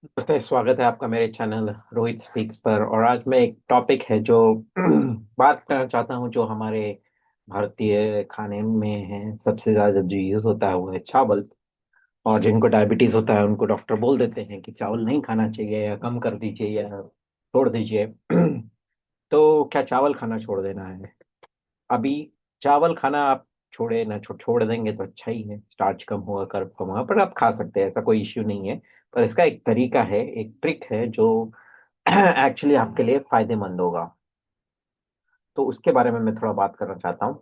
नमस्ते, स्वागत है आपका मेरे चैनल रोहित स्पीक्स पर। और आज मैं एक टॉपिक है जो बात करना चाहता हूँ, जो हमारे भारतीय खाने में है। सबसे ज़्यादा जो यूज़ होता है वो है चावल। और जिनको डायबिटीज़ होता है उनको डॉक्टर बोल देते हैं कि चावल नहीं खाना चाहिए, या कम कर दीजिए, या छोड़ दीजिए। तो क्या चावल खाना छोड़ देना है अभी? चावल खाना आप छोड़े ना छोड़ देंगे तो अच्छा ही है। स्टार्च कम होगा, कर्व कम होगा, पर आप खा सकते हैं, ऐसा कोई इश्यू नहीं है। पर इसका एक तरीका है, एक ट्रिक है जो एक्चुअली आपके लिए फायदेमंद होगा। तो उसके बारे में मैं थोड़ा बात करना चाहता हूँ।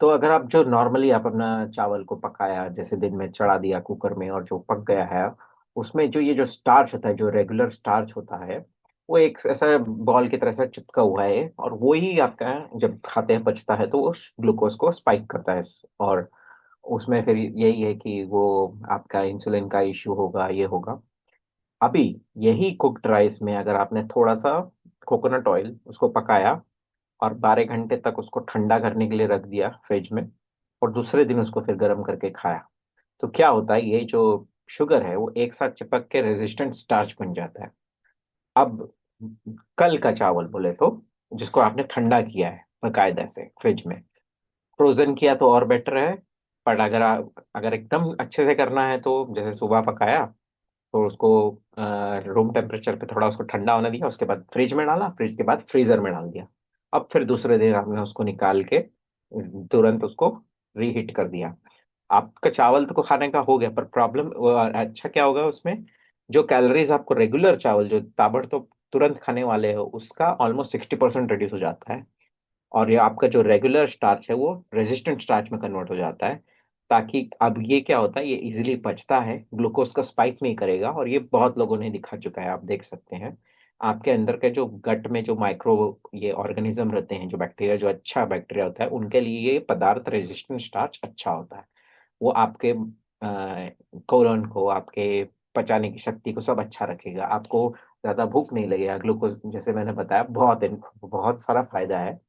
तो अगर आप जो नॉर्मली आप अपना चावल को पकाया, जैसे दिन में चढ़ा दिया कुकर में और जो पक गया है, उसमें जो ये जो स्टार्च होता है, जो रेगुलर स्टार्च होता है, वो एक ऐसा बॉल की तरह से चिपका हुआ है। और वो ही आपका जब खाते हैं पचता है तो वो ग्लूकोज को स्पाइक करता है। और उसमें फिर यही है कि वो आपका इंसुलिन का इश्यू होगा, ये होगा। अभी यही कुक्ड राइस में अगर आपने थोड़ा सा कोकोनट ऑयल उसको पकाया और 12 घंटे तक उसको ठंडा करने के लिए रख दिया फ्रिज में, और दूसरे दिन उसको फिर गर्म करके खाया, तो क्या होता है, ये जो शुगर है वो एक साथ चिपक के रेजिस्टेंट स्टार्च बन जाता है। अब कल का चावल बोले तो, जिसको आपने ठंडा किया है बकायदा से फ्रिज में, फ्रोजन किया तो और बेटर है। पर अगर एकदम अच्छे से करना है तो जैसे सुबह पकाया तो उसको रूम टेम्परेचर पे थोड़ा उसको ठंडा होने दिया, उसके बाद फ्रिज में डाला, फ्रिज के बाद फ्रीजर में डाल दिया। अब फिर दूसरे दिन आपने उसको निकाल के तुरंत उसको रीहीट कर दिया। आपका चावल तो खाने का हो गया, पर प्रॉब्लम अच्छा क्या होगा उसमें, जो कैलोरीज आपको रेगुलर चावल जो ताबड़तोड़ तो तुरंत खाने वाले हो उसका ऑलमोस्ट 60% रिड्यूस हो जाता है। और ये आपका जो रेगुलर स्टार्च है वो रेजिस्टेंट स्टार्च में कन्वर्ट हो जाता है। ताकि अब ये क्या होता है, ये इजीली पचता है, ग्लूकोज का स्पाइक नहीं करेगा। और ये बहुत लोगों ने दिखा चुका है, आप देख सकते हैं। आपके अंदर के जो गट में जो माइक्रो ये ऑर्गेनिज्म रहते हैं, जो बैक्टीरिया, जो अच्छा बैक्टीरिया होता है, उनके लिए ये पदार्थ रेजिस्टेंट स्टार्च अच्छा होता है। वो आपके कोलन को, आपके पचाने की शक्ति को सब अच्छा रखेगा। आपको ज्यादा भूख नहीं लगेगा। ग्लूकोज जैसे मैंने बताया, बहुत बहुत सारा फायदा है।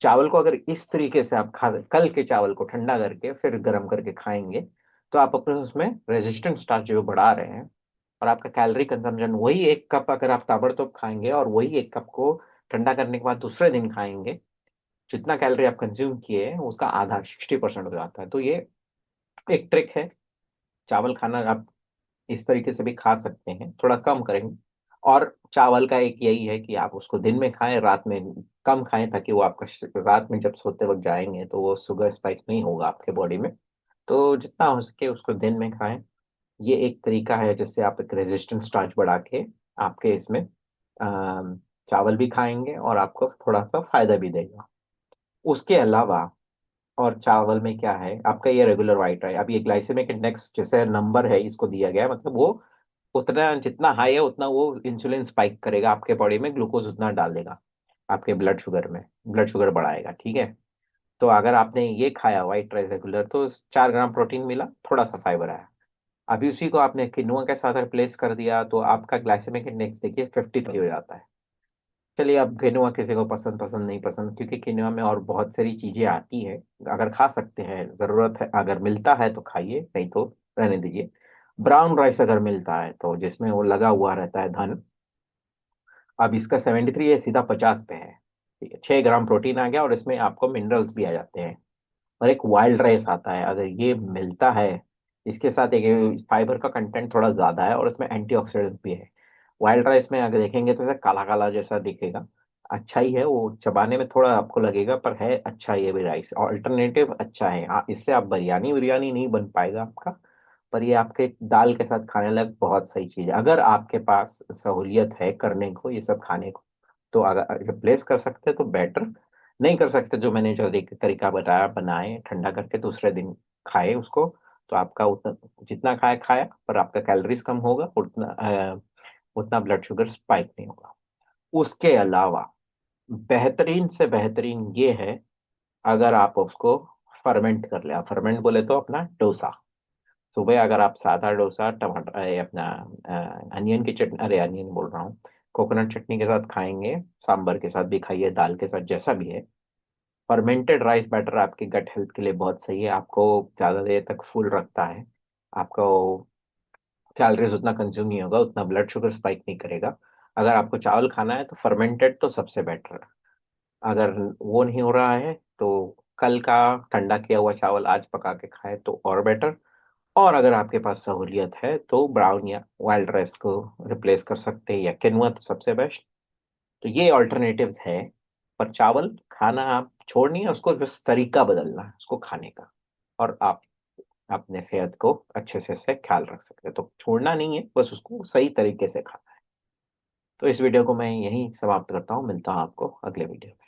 चावल को अगर इस तरीके से आप खा, कल के चावल को ठंडा करके फिर गर्म करके खाएंगे, तो आप अपने उसमें रेजिस्टेंट स्टार्च जो बढ़ा रहे हैं। और आपका कैलोरी कंजम्पशन, वही 1 कप अगर आप ताबड़तोड़ खाएंगे और वही 1 कप को ठंडा करने के बाद दूसरे दिन खाएंगे, जितना कैलोरी आप कंज्यूम किए हैं उसका आधा 60% हो जाता है। तो ये एक ट्रिक है। चावल खाना आप इस तरीके से भी खा सकते हैं, थोड़ा कम करेंगे। और चावल का एक यही है कि आप उसको दिन में खाएं, रात में कम खाएं, ताकि वो आपका रात में जब सोते वक्त जाएंगे तो वो शुगर स्पाइक नहीं होगा आपके बॉडी में। तो जितना हो सके उसको दिन में खाएं। ये एक तरीका है जिससे आप एक रेजिस्टेंस स्टार्च बढ़ा के आपके इसमें चावल भी खाएंगे और आपको थोड़ा सा फायदा भी देगा। उसके अलावा और चावल में क्या है, आपका ये रेगुलर वाइट है। अब ये ग्लाइसेमिक इंडेक्स जैसे नंबर है इसको दिया गया है, मतलब वो उतना जितना हाई है उतना वो इंसुलिन स्पाइक करेगा आपके बॉडी में, ग्लूकोज उतना डाल देगा आपके ब्लड शुगर में, ब्लड शुगर बढ़ाएगा, ठीक है। तो अगर आपने ये खाया व्हाइट राइस रेगुलर, तो 4 ग्राम प्रोटीन मिला, थोड़ा सा फाइबर आया। अभी उसी को आपने किनोआ के साथ रिप्लेस कर दिया तो आपका ग्लाइसेमिक इंडेक्स देखिए 53 हो जाता है। चलिए, अब किनोआ किसी को पसंद पसंद नहीं पसंद, क्योंकि किनोआ में और बहुत सारी चीजें आती है। अगर खा सकते हैं, जरूरत है, अगर मिलता है तो खाइए, नहीं तो रहने दीजिए। ब्राउन राइस अगर मिलता है तो जिसमें वो लगा हुआ रहता है धन, अब इसका 73 है, सीधा 50 पे है। ठीक है, 6 ग्राम प्रोटीन आ गया और इसमें आपको मिनरल्स भी आ जाते हैं। और एक वाइल्ड राइस आता है, अगर ये मिलता है, इसके साथ एक फाइबर का कंटेंट थोड़ा ज्यादा है और इसमें एंटीऑक्सीडेंट भी है। वाइल्ड राइस में अगर देखेंगे तो ऐसा काला काला जैसा दिखेगा। अच्छा ही है वो, चबाने में थोड़ा आपको लगेगा, पर है अच्छा, ये भी राइस ऑल्टरनेटिव अच्छा है। हाँ, इससे आप बिरयानी बिरयानी नहीं बन पाएगा आपका, पर ये आपके दाल के साथ खाने लग बहुत सही चीज है। अगर आपके पास सहूलियत है करने को ये सब खाने को, तो अगर रिप्लेस कर सकते हैं तो बेटर। नहीं कर सकते, जो मैंने जो एक तरीका बताया, बनाए ठंडा करके दूसरे दिन खाए उसको, तो आपका उतना जितना खाया खाया, पर आपका कैलोरीज कम होगा, उतना ब्लड शुगर स्पाइक नहीं होगा। उसके अलावा बेहतरीन से बेहतरीन ये है, अगर आप उसको फर्मेंट कर ले। फर्मेंट बोले तो अपना डोसा। सुबह अगर आप सादा डोसा टमाटर अपना अनियन की चटनी, अरे अनियन बोल रहा हूँ, कोकोनट चटनी के साथ खाएंगे, सांबर के साथ भी खाइए, दाल के साथ, जैसा भी है। फर्मेंटेड राइस बैटर आपके गट हेल्थ के लिए बहुत सही है, आपको ज़्यादा देर तक फुल रखता है। आपको कैलोरीज उतना कंज्यूम नहीं होगा, उतना ब्लड शुगर स्पाइक नहीं करेगा। अगर आपको चावल खाना है तो फर्मेंटेड तो सबसे बेटर है। अगर वो नहीं हो रहा है तो कल का ठंडा किया हुआ चावल आज पका के खाए तो और बेटर। और अगर आपके पास सहूलियत है तो ब्राउन या वाइल्ड राइस को रिप्लेस कर सकते हैं, या किनवा तो सबसे बेस्ट। तो ये ऑल्टरनेटिव्स है। पर चावल खाना आप छोड़नी है, उसको बस तरीका बदलना है उसको खाने का। और आप अपने सेहत को अच्छे से ख्याल रख सकते हैं, तो छोड़ना नहीं है, बस उसको सही तरीके से खाना है। तो इस वीडियो को मैं यहीं समाप्त करता हूँ, मिलता हूँ आपको अगले वीडियो में।